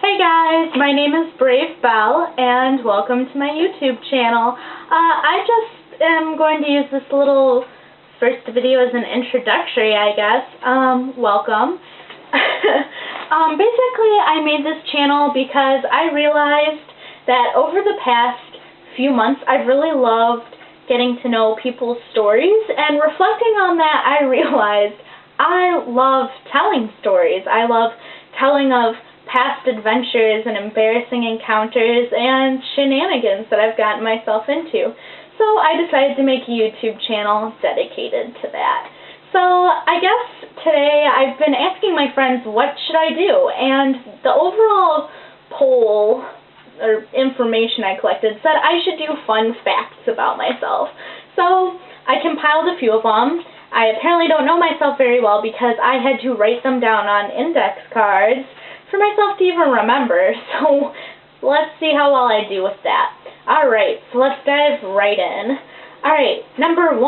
Hey guys, my name is Brave Belle and welcome to my YouTube channel. I just am going to use this little first video as an introductory, I guess. Welcome. Basically, I made this channel because I realized that over the past few months I've really loved getting to know people's stories, and reflecting on that I realized I love telling stories. I love telling of past adventures and embarrassing encounters and shenanigans that I've gotten myself into. So I decided to make a YouTube channel dedicated to that. So I guess today I've been asking my friends what should I do, and the overall poll or information I collected said I should do fun facts about myself. So I compiled a few of them. I apparently don't know myself very well because I had to write them down on index cards for myself to even remember, so let's see how well I do with that. Alright, so let's dive right in. Alright, number 1,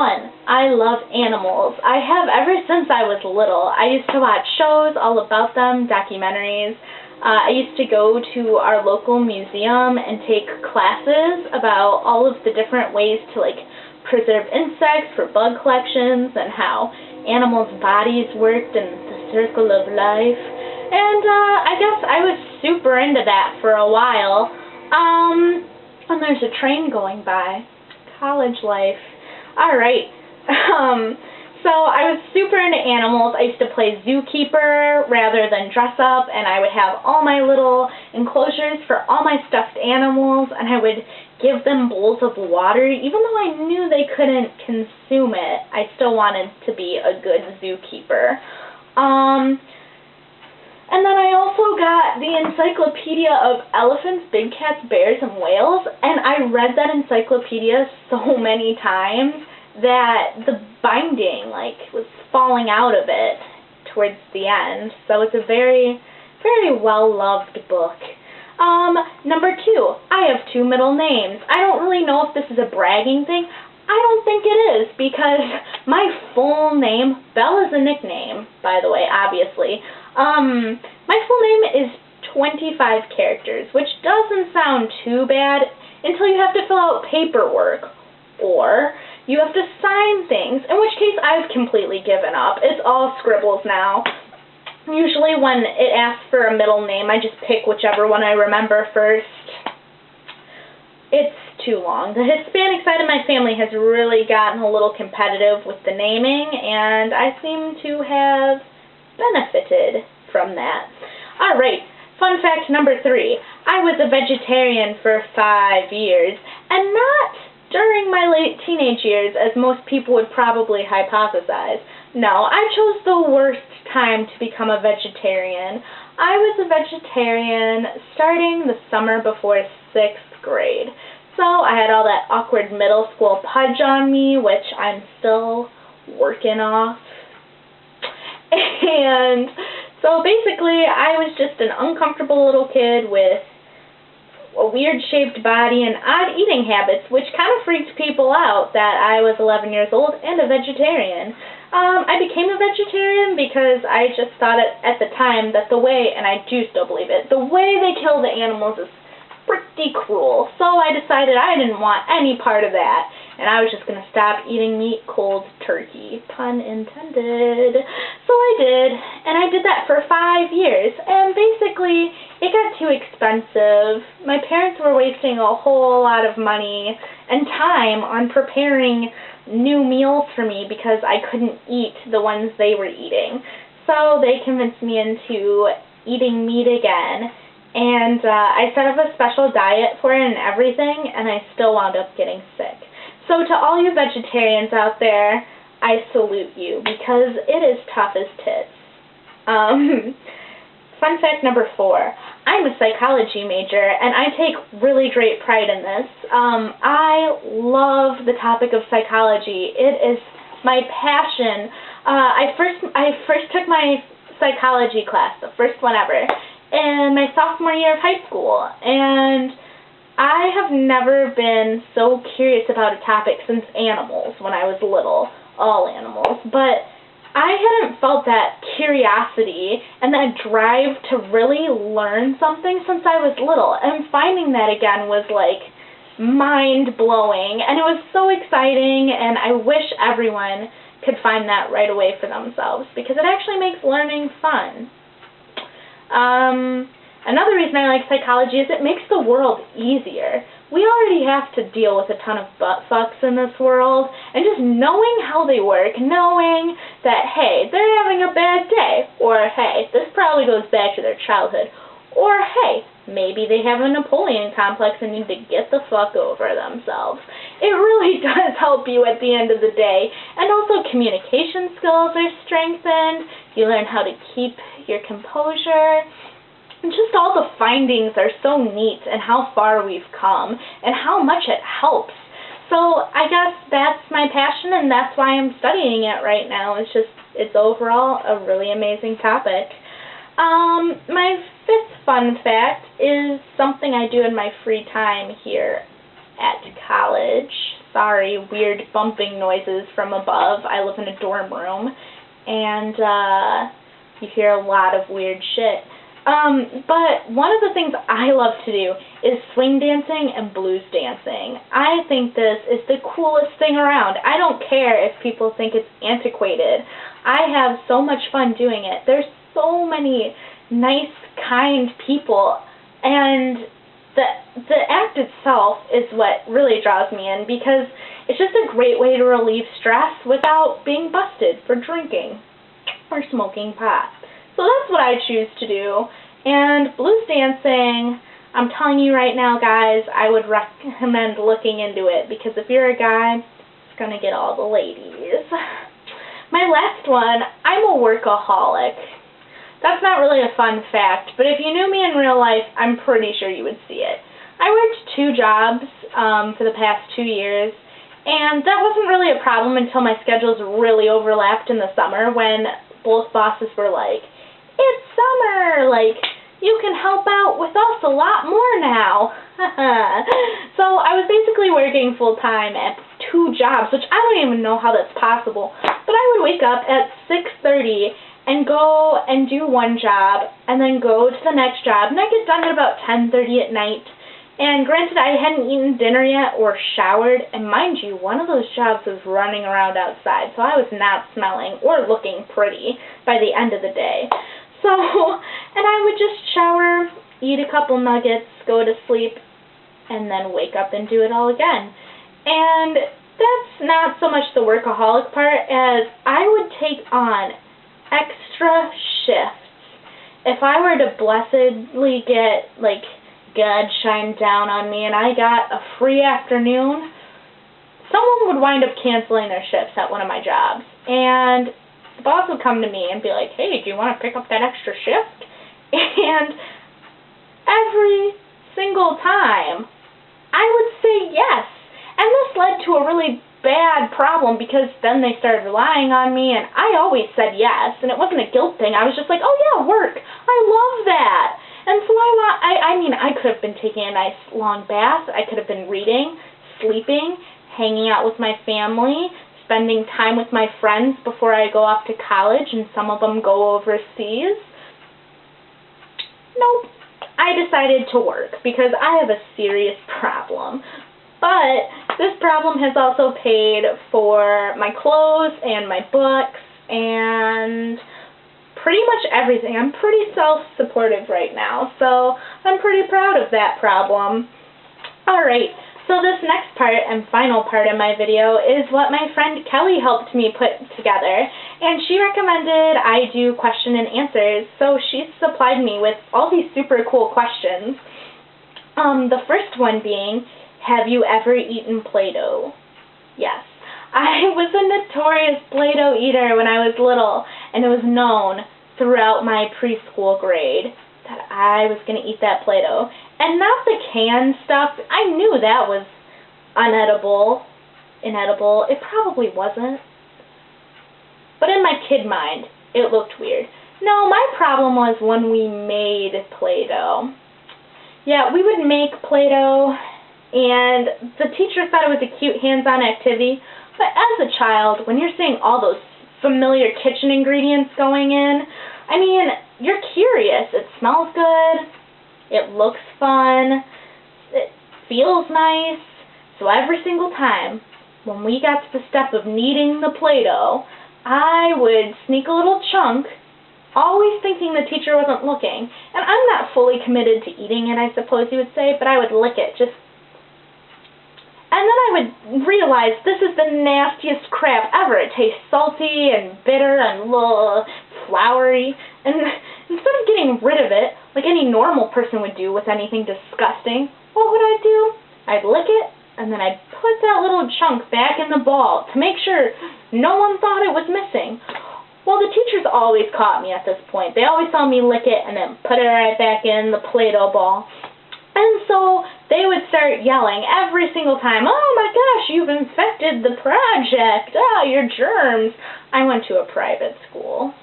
I love animals. I have ever since I was little. I used to watch shows all about them, documentaries. I used to go to our local museum and take classes about all of the different ways to preserve insects for bug collections and how animals' bodies worked in the circle of life. And I guess I was super into that for a while. And there's a train going by. College life. Alright. So I was super into animals. I used to play zookeeper rather than dress up, and I would have all my little enclosures for all my stuffed animals, and I would give them bowls of water. Even though I knew they couldn't consume it, I still wanted to be a good zookeeper. And then I also got the Encyclopedia of Elephants, Big Cats, Bears, and Whales, and I read that encyclopedia so many times that the binding, was falling out of it towards the end. So it's a very, very well-loved book. Number 2, I have 2 middle names. I don't really know if this is a bragging thing. I don't think it is, because my full name, Belle is a nickname, by the way, obviously. My full name is 25 characters, which doesn't sound too bad until you have to fill out paperwork, or you have to sign things, in which case I've completely given up. It's all scribbles now. Usually when it asks for a middle name, I just pick whichever one I remember first. It's too long. The Hispanic side of my family has really gotten a little competitive with the naming, and I seem to have benefited from that. Alright, fun fact number 3. I was a vegetarian for 5 years, and not during my late teenage years, as most people would probably hypothesize. No, I chose the worst time to become a vegetarian. I was a vegetarian starting the summer before 6th grade. So I had all that awkward middle school pudge on me, which I'm still working off. And so basically I was just an uncomfortable little kid with a weird-shaped body and odd eating habits, which kind of freaked people out that I was 11 years old and a vegetarian. I became a vegetarian because I just thought at the time that the way, and I do still believe it, the way they kill the animals is pretty cruel. So I decided I didn't want any part of that, and I was just going to stop eating meat cold turkey. Pun intended. So I did, and I did that for 5 years, and basically it got too expensive. My parents were wasting a whole lot of money and time on preparing new meals for me because I couldn't eat the ones they were eating. So they convinced me into eating meat again, and I set up a special diet for it and everything, and I still wound up getting sick. So to all you vegetarians out there, I salute you, because it is tough as tits. Fun fact number 4. I'm a psychology major, and I take really great pride in this. I love the topic of psychology. It is my passion. I first took my psychology class, the first one ever, in my sophomore year of high school, and I have never been so curious about a topic since animals when I was little, all animals, but I hadn't felt that curiosity and that drive to really learn something since I was little, and finding that again was like mind-blowing, and it was so exciting, and I wish everyone could find that right away for themselves, because it actually makes learning fun. Another reason I like psychology is it makes the world easier. We already have to deal with a ton of butt fucks in this world, and just knowing how they work, knowing that, hey, they're having a bad day, or hey, this probably goes back to their childhood, or hey, maybe they have a Napoleon complex and need to get the fuck over themselves. It really does help you at the end of the day. And also communication skills are strengthened. You learn how to keep your composure. And just all the findings are so neat, and how far we've come and how much it helps. So I guess that's my passion, and that's why I'm studying it right now. It's overall a really amazing topic. My fifth fun fact is something I do in my free time here at college. Sorry, weird bumping noises from above. I live in a dorm room, and you hear a lot of weird shit. But one of the things I love to do is swing dancing and blues dancing. I think this is the coolest thing around. I don't care if people think it's antiquated. I have so much fun doing it. There's so many nice, kind people, and the act itself is what really draws me in, because it's just a great way to relieve stress without being busted for drinking or smoking pot. So that's what I choose to do. And blues dancing, I'm telling you right now, guys, I would recommend looking into it, because if you're a guy, it's going to get all the ladies. My last one, I'm a workaholic. That's not really a fun fact, but if you knew me in real life, I'm pretty sure you would see it. I worked 2 jobs for the past 2 years, and that wasn't really a problem until my schedules really overlapped in the summer, when both bosses were like, "It's summer, like, you can help out with us a lot more now." So I was basically working full-time at 2 jobs, which I don't even know how that's possible, but I would wake up at 6:30 and go and do one job, and then go to the next job, and I get done at about 10:30 at night. And granted, I hadn't eaten dinner yet or showered, and mind you, one of those jobs was running around outside, so I was not smelling or looking pretty by the end of the day. So, and I would just shower, eat a couple nuggets, go to sleep, and then wake up and do it all again. And that's not so much the workaholic part, as I would take on extra shifts. If I were to blessedly get, like, God shined down on me and I got a free afternoon, someone would wind up canceling their shifts at one of my jobs. And the boss would come to me and be like, "Hey, do you want to pick up that extra shift?" And every single time, I would say yes. And this led to a really bad problem, because then they started relying on me, and I always said yes, and it wasn't a guilt thing. I was just like, "Oh yeah, work. I love that." And so I mean, I could have been taking a nice long bath. I could have been reading, sleeping, hanging out with my family, spending time with my friends before I go off to college, and some of them go overseas. Nope. I decided to work because I have a serious problem. But this problem has also paid for my clothes and my books and pretty much everything. I'm pretty self-supportive right now, so I'm pretty proud of that problem. Alright, so this next part and final part of my video is what my friend Kelly helped me put together, and she recommended I do question and answers, so she supplied me with all these super cool questions. The first one being, have you ever eaten Play-Doh? Yes. I was a notorious Play-Doh eater when I was little, and it was known throughout my preschool grade that I was going to eat that Play-Doh. And not the canned stuff. I knew that was inedible. It probably wasn't. But in my kid mind, it looked weird. No, my problem was when we made Play-Doh. Yeah, we would make Play-Doh, and the teacher thought it was a cute hands-on activity. But as a child, when you're seeing all those familiar kitchen ingredients going in. I mean, you're curious. It smells good. It looks fun. It feels nice. So every single time when we got to the step of kneading the Play-Doh, I would sneak a little chunk, always thinking the teacher wasn't looking. And I'm not fully committed to eating it, I suppose you would say, but I would lick it, just. And then I would realize this is the nastiest crap ever. It tastes salty and bitter and floury. And instead of getting rid of it, like any normal person would do with anything disgusting, what would I do? I'd lick it, and then I'd put that little chunk back in the ball to make sure no one thought it was missing. Well, the teachers always caught me at this point. They always saw me lick it and then put it right back in the Play-Doh ball. And so they would start yelling every single time, "Oh my gosh, you've infected the project. Your germs." I went to a private school.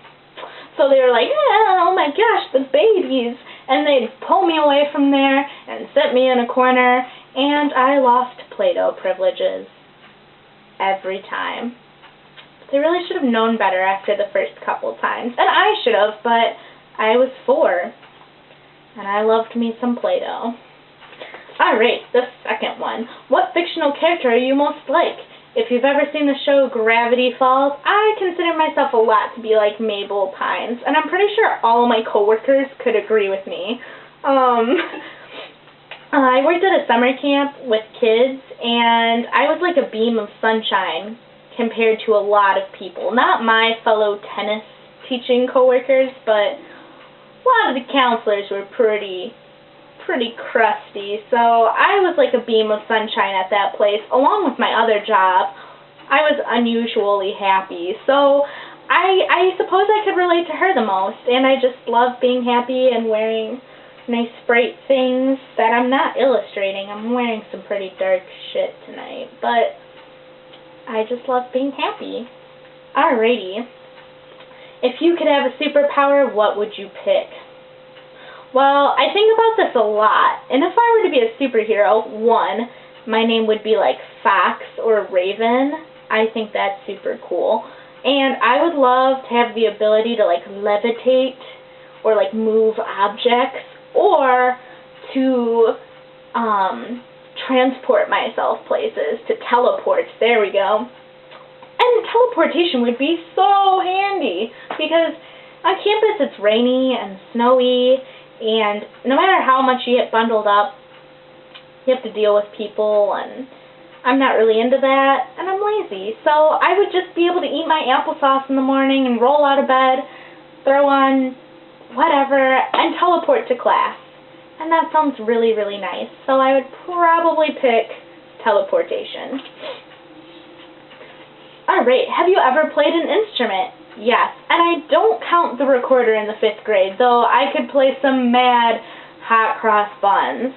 So they were like, "Oh my gosh, the babies." And they'd pull me away from there and sit me in a corner. And I lost Play-Doh privileges every time. They really should have known better after the first couple times. And I should have, but I was 4. And I loved me some Play-Doh. Alright, the second one. What fictional character are you most like? If you've ever seen the show Gravity Falls, I consider myself a lot to be like Mabel Pines. And I'm pretty sure all of my coworkers could agree with me. I worked at a summer camp with kids, and I was like a beam of sunshine compared to a lot of people. Not my fellow tennis teaching coworkers, but a lot of the counselors were pretty crusty. So I was like a beam of sunshine at that place, along with my other job. I was unusually happy. So I suppose I could relate to her the most, and I just love being happy and wearing nice bright things that I'm not illustrating. I'm wearing some pretty dark shit tonight, but I just love being happy. Alrighty. If you could have a superpower, what would you pick? Well, I think about this a lot, and if I were to be a superhero, 1, my name would be like Fox or Raven. I think that's super cool. And I would love to have the ability to like levitate or like move objects, or to transport myself places, to teleport. There we go. And teleportation would be so handy, because on campus it's rainy and snowy, and no matter how much you get bundled up, you have to deal with people, and I'm not really into that, and I'm lazy. So I would just be able to eat my applesauce in the morning and roll out of bed, throw on whatever, and teleport to class. And that sounds really, really nice. So I would probably pick teleportation. Alright, have you ever played an instrument? Yes. And I don't count the recorder in the 5th grade, though I could play some mad hot cross buns.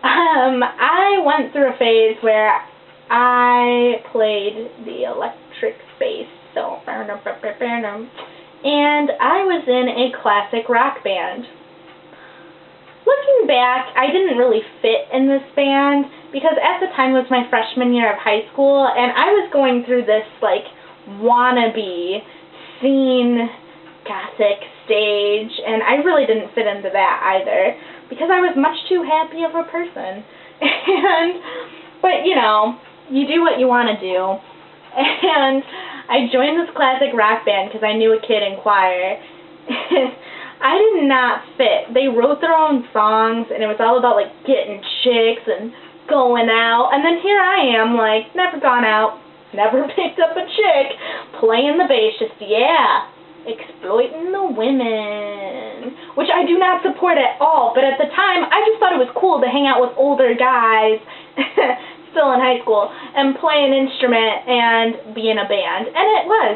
I went through a phase where I played the electric bass, so, and I was in a classic rock band. Looking back, I didn't really fit in this band, because at the time it was my freshman year of high school, and I was going through this, like, wannabe scene gothic stage, and I really didn't fit into that either, because I was much too happy of a person. But, you know, you do what you want to do. And I joined this classic rock band because I knew a kid in choir. I did not fit. They wrote their own songs, and it was all about, like, getting chicks and going out. And then here I am, like, never gone out, never picked up a chick, playing the bass, just, yeah, exploiting the women. Which I do not support at all, but at the time, I just thought it was cool to hang out with older guys, still in high school, and play an instrument and be in a band. And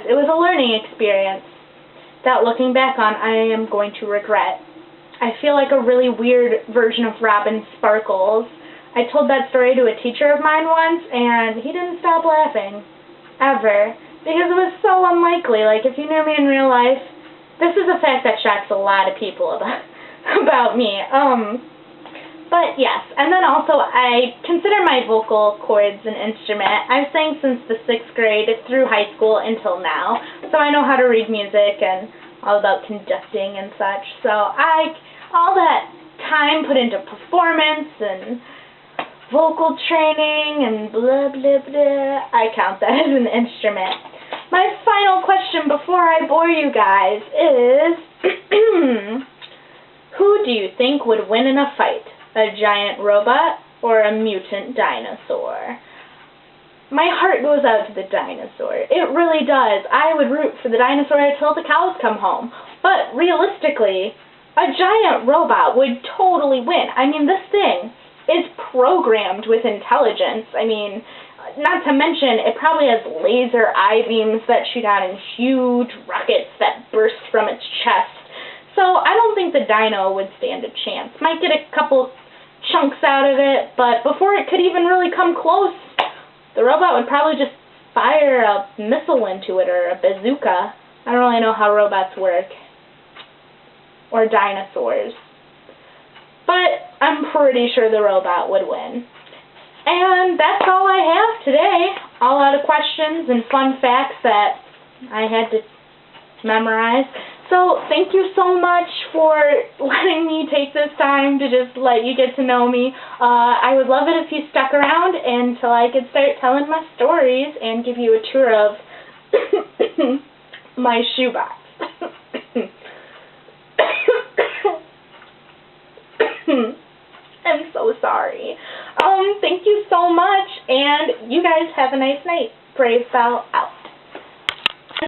it was a learning experience that, looking back on, I am going to regret. I feel like a really weird version of Robin Sparkles. I told that story to a teacher of mine once, and he didn't stop laughing. Ever. Because it was so unlikely. Like, if you knew me in real life, this is a fact that shocks a lot of people about me. But yes, and then also I consider my vocal cords an instrument. I've sang since the 6th grade through high school until now, so I know how to read music and all about conducting and such. So all that time put into performance and vocal training and blah blah blah, I count that as an instrument. My final question before I bore you guys is, who do you think would win in a fight? A giant robot or a mutant dinosaur? My heart goes out to the dinosaur. It really does. I would root for the dinosaur until the cows come home. But realistically, a giant robot would totally win. I mean, this thing is programmed with intelligence. I mean, not to mention, it probably has laser eye beams that shoot out in huge rockets that burst from its chest. So I don't think the dino would stand a chance. Might get a couple chunks out of it, but before it could even really come close, the robot would probably just fire a missile into it or a bazooka. I don't really know how robots work. Or dinosaurs. But I'm pretty sure the robot would win. And that's all I have today. A lot of questions and fun facts that I had to memorize. So thank you so much for letting me take this time to just let you get to know me. I would love it if you stuck around until I could start telling my stories and give you a tour of my shoebox. I'm so sorry. Thank you so much, and you guys have a nice night. Brave Belle out.